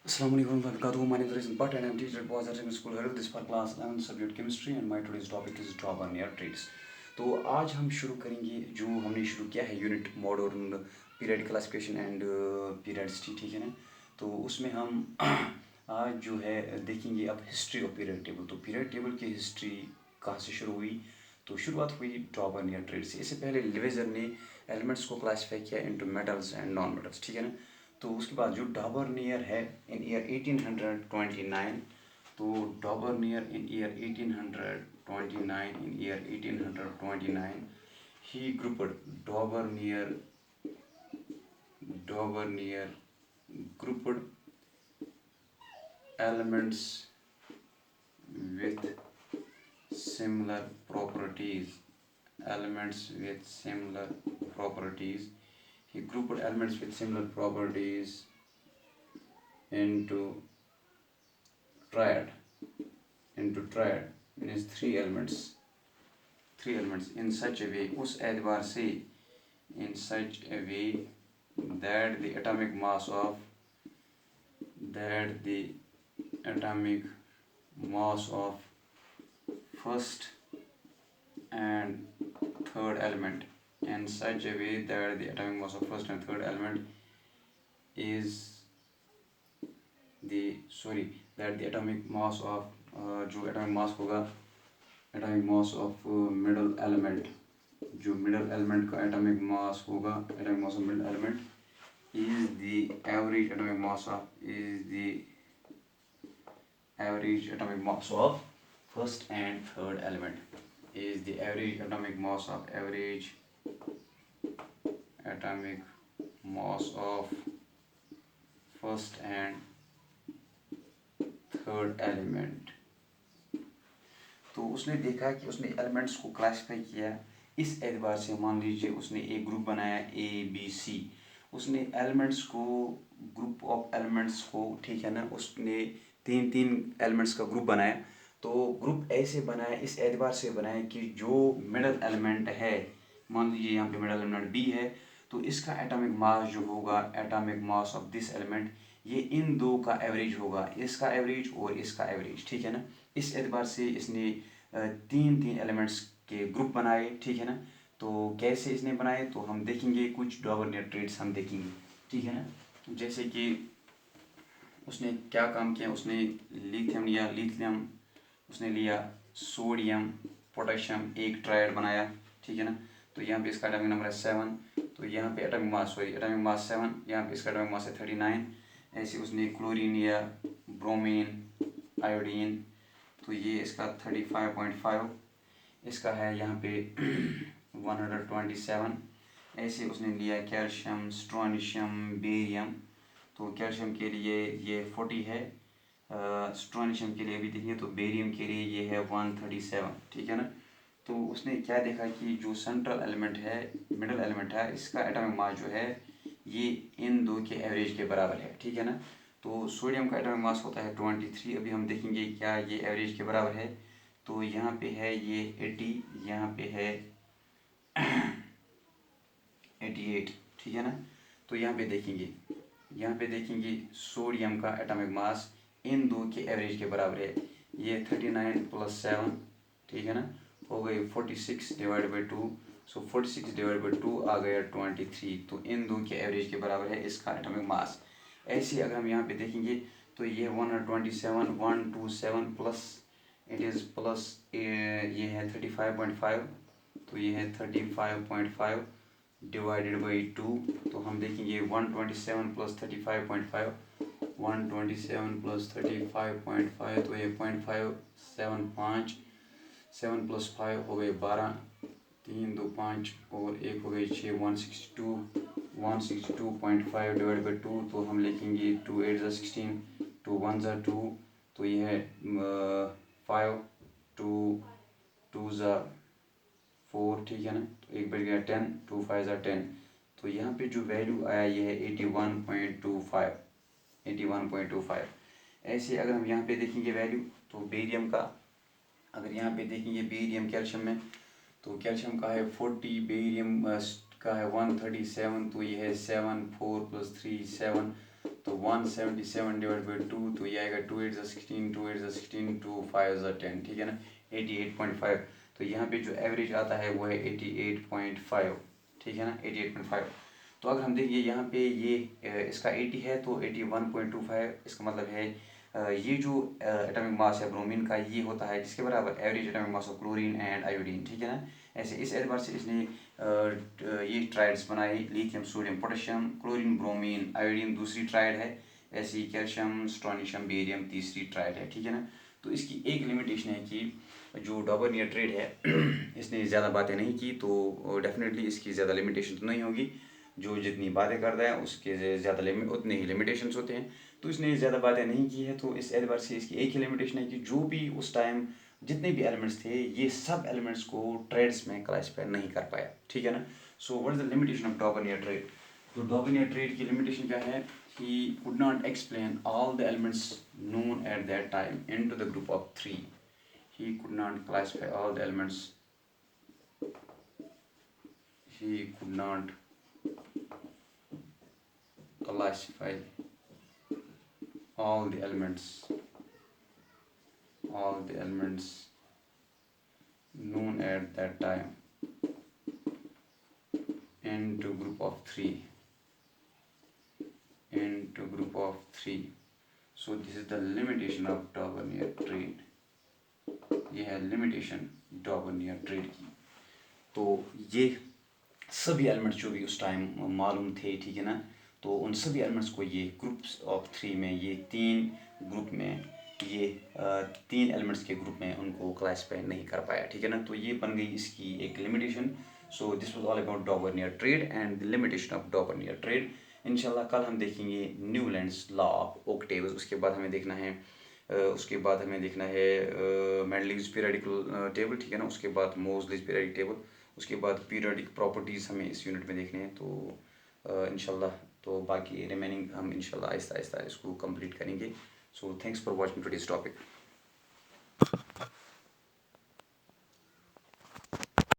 Assalamu alaikum warahmatullahi. My name is Rizwan Bhatt and I am teacher at Boys Secondary School Haril. This for class 11 subject chemistry and my today's topic is job or near trades. तो आज हम शुरू करेंगे जो हमने शुरू किया है unit modern period classification and periodicity, ठीक है ना। तो उसमें हम आज जो है देखेंगे अब हिस्ट्री ऑफ पीरियड टेबल। तो पीरियड टेबल की हिस्ट्री कहाँ से शुरू हुई? तो शुरुआत हुई जॉब और नियर ट्रेड से। इससे पहले लिवेजर ने एलिमेंट्स को क्लासीफाई किया into metals and non metals, ठीक है ना। तो उसके बाद जो डॉबरनियर है इन ईयर 1829, तो Dobereiner in year 1829 he grouped Dobereiner grouped elements with similar properties he grouped elements with similar properties into triad means three elements in such a way उस एतबार से in such a way that the atomic mass of first and third element in such a way that the atomic mass of first and third element is that the atomic mass of जो atomic mass होगा atomic mass of middle element, जो middle element का atomic mass होगा atomic mass of middle element is the average atomic mass of first and third element is the average atomic mass of first and third element. तो उसने देखा कि उसने elements को classify किया इस एतबार से, मान लीजिए उसने एक ग्रुप बनाया ABC, उसने एलिमेंट्स को ग्रुप ऑफ एलिमेंट्स को, ठीक है ना, उसने तीन एलिमेंट्स का ग्रुप बनाया। तो ग्रुप ऐसे बनाया, इस एतबार से बनाया कि जो मिडल एलिमेंट है, मान लीजिए यहाँ पे मिडल एलिमेंट B है, तो इसका एटॉमिक मास जो होगा atomic mass of this element ये इन दो का एवरेज होगा, इसका एवरेज और इसका एवरेज, ठीक है ना। इस एतबार से इसने तीन एलिमेंट्स के ग्रुप बनाए, ठीक है ना। तो कैसे इसने बनाए तो हम देखेंगे, कुछ डॉबरनियर ट्रेड्स हम देखेंगे, ठीक है ना। जैसे कि उसने क्या काम किया, उसने लिथियम उसने लिया, सोडियम पोटेशियम, एक ट्रायड बनाया, ठीक है ना। तो यहाँ पे इसका एटॉमिक नंबर है 7, तो यहाँ पे एटॉमिक मास 7, यहाँ पे इसका एटॉमिक मास है 39। ऐसे उसने क्लोरीन लिया, ब्रोमीन, आयोडीन, तो ये इसका 35.5 इसका है यहाँ पे 127। ऐसे उसने लिया कैल्शियम, स्ट्रोनिशियम, बेरियम, तो कैल्शियम के लिए ये 40 है, स्ट्रोनिशियम के लिए भी देखेंगे तो बेरियम के लिए ये है 137, ठीक है ना। तो उसने क्या देखा कि जो सेंट्रल एलिमेंट है, मिडल एलिमेंट है, इसका एटॉमिक मास जो है ये इन दो के एवरेज के बराबर है, ठीक है ना। तो सोडियम का एटॉमिक मास होता है 23, अभी हम देखेंगे क्या ये एवरेज के बराबर है। तो यहाँ पे है ये 80, यहाँ पे है 88, ठीक है ना। तो यहाँ पे देखेंगे सोडियम का एटॉमिक मास इन दो के एवरेज के बराबर है, ये 39 + 7, ठीक है ना, हो गई 46 divide by 2, so 46 divide by 2 आ गया 23, तो इन दो के एवरेज के बराबर है इसका एटॉमिक मास। ऐसे अगर हम यहाँ पे देखेंगे तो ये 127 प्लस इट इज़ प्लस ये है 35.5, तो ये है 35.5 डिवाइडेड बाई 2, तो हम देखेंगे 127 + 35.5, 127 + 35.5, तो ये 0.575, 7 + 5 हो गए 12, 3 2 5 और 1 हो गई 6, 162.5 डिवाइड बाई 2, तो हम लिखेंगे 2 8 = 16, 2 1 = 2, तो ये है 5, 2 2 = 4, ठीक है ना, तो एक बढ़ गया 10, 2 5 = 10, तो यहाँ पे जो वैल्यू आया ये है 81.25। ऐसे अगर हम यहाँ पे देखेंगे वैल्यू, तो बेरियम का अगर यहाँ पे देखेंगे बेरियम कैल्शियम में, तो कैल्शियम का है 40, बेरियम का है 137, तो ये है 7 4 + 3 7, तो 177 डिवाइड बाई 2, तो ये आएगा 2 8 16, 2 8 16, 2 5 10, ठीक है ना, 88.5। तो यहाँ पे जो एवरेज आता है वो है 88.5, ठीक है ना, 88.5। तो अगर हम देखिए यहाँ पे ये इसका 80 है तो 81.25, इसका मतलब है ये जो एटॉमिक मास है ब्रोमीन का, ये होता है जिसके बराबर average atomic mass of chlorine and iodine, ठीक है ना। ऐसे इस एतबार से इसने ये ट्राइड्स बनाई, lithium sodium potassium, chlorine bromine iodine दूसरी ट्राइड है, ऐसी कैल्शियम स्ट्रोनिशियम बेरियम तीसरी ट्राइड है, ठीक है ना। तो इसकी एक लिमिटेशन है कि जो डॉबर नियट्रेट है इसने ज़्यादा बातें नहीं की, तो डेफिनेटली इसकी ज़्यादा लिमिटेशन तो नहीं होगी, जो जितनी बातें करता है उसके ज़्यादा उतने ही लिमिटेशंस होते हैं। तो इसने ज़्यादा बातें नहीं की है, तो इस एतबार से इसकी एक ही लिमिटेशन है कि जो भी उस टाइम जितने भी एलिमेंट्स थे ये सब एलिमेंट्स को ट्रेड्स में क्लासीफाई नहीं कर पाया, ठीक है ना। So what is the limitation of डॉबर्नियर trade? तो डॉबर्नियर ट्रेड की लिमिटेशन क्या है? He could not explain all the elements known at that time into the group of 3. He could not classify all the elements. He could not classify all the elements known at that time into group of 3. So this is the limitation of Daubernier trade. ये है limitation डॉबर्नियर trade की। तो ये सभी elements जो भी उस time मालूम थे, ठीक है ना, तो उन सभी एलिमेंट्स को ये ग्रुप्स ऑफ 3 में, ये 3 ग्रुप में, ये 3 एलिमेंट्स के ग्रुप में उनको क्लासीफाई नहीं कर पाया, ठीक है ना। तो ये बन गई इसकी एक limitation. So this was all about डॉबर्नियर trade and the limitation of डॉबर्नियर trade. इंशाल्लाह कल हम देखेंगे न्यूलैंड्स लॉ ऑफ ओक्टेव्स, उसके बाद हमें देखना है मेंडलिव्स पीरियडिकल टेबल, ठीक है ना, उसके बाद मोज़लीज पीरियडिक टेबल, उसके बाद पीरियडिक प्रॉपर्टीज़ हमें इस यूनिट में देखने हैं। तो इंशाल्लाह तो बाकी रिमेनिंग हम इंशाल्लाह आहिस्ता आहिस्ता इसको कंप्लीट करेंगे। So thanks for watching today's topic.